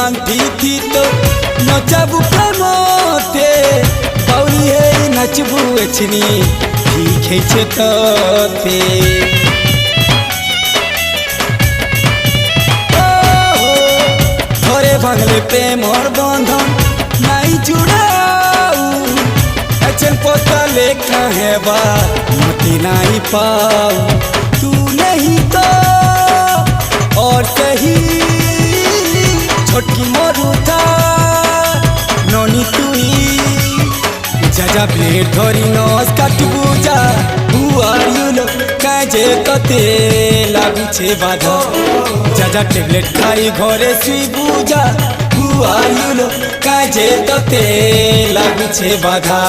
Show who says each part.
Speaker 1: बांधी थी तो नचबू प्रेमते बौरी हे नचबू एछनी ठीक है तते थोड़े भागले प्रेम और बंधन नहीं जुड़ाऊ अचन पता लेखा है बा मती नहीं पाऊ तू नहीं तो और सही छोटकी मरुता ननी तुई जाजा ब्लेड धरी नस काटबू जा बुआरियो काजे कते लागू छे बाधा जाजा टेबलेट खाई घरे शुईबू जा बुआरियो काजे कते लागू छे बाधा।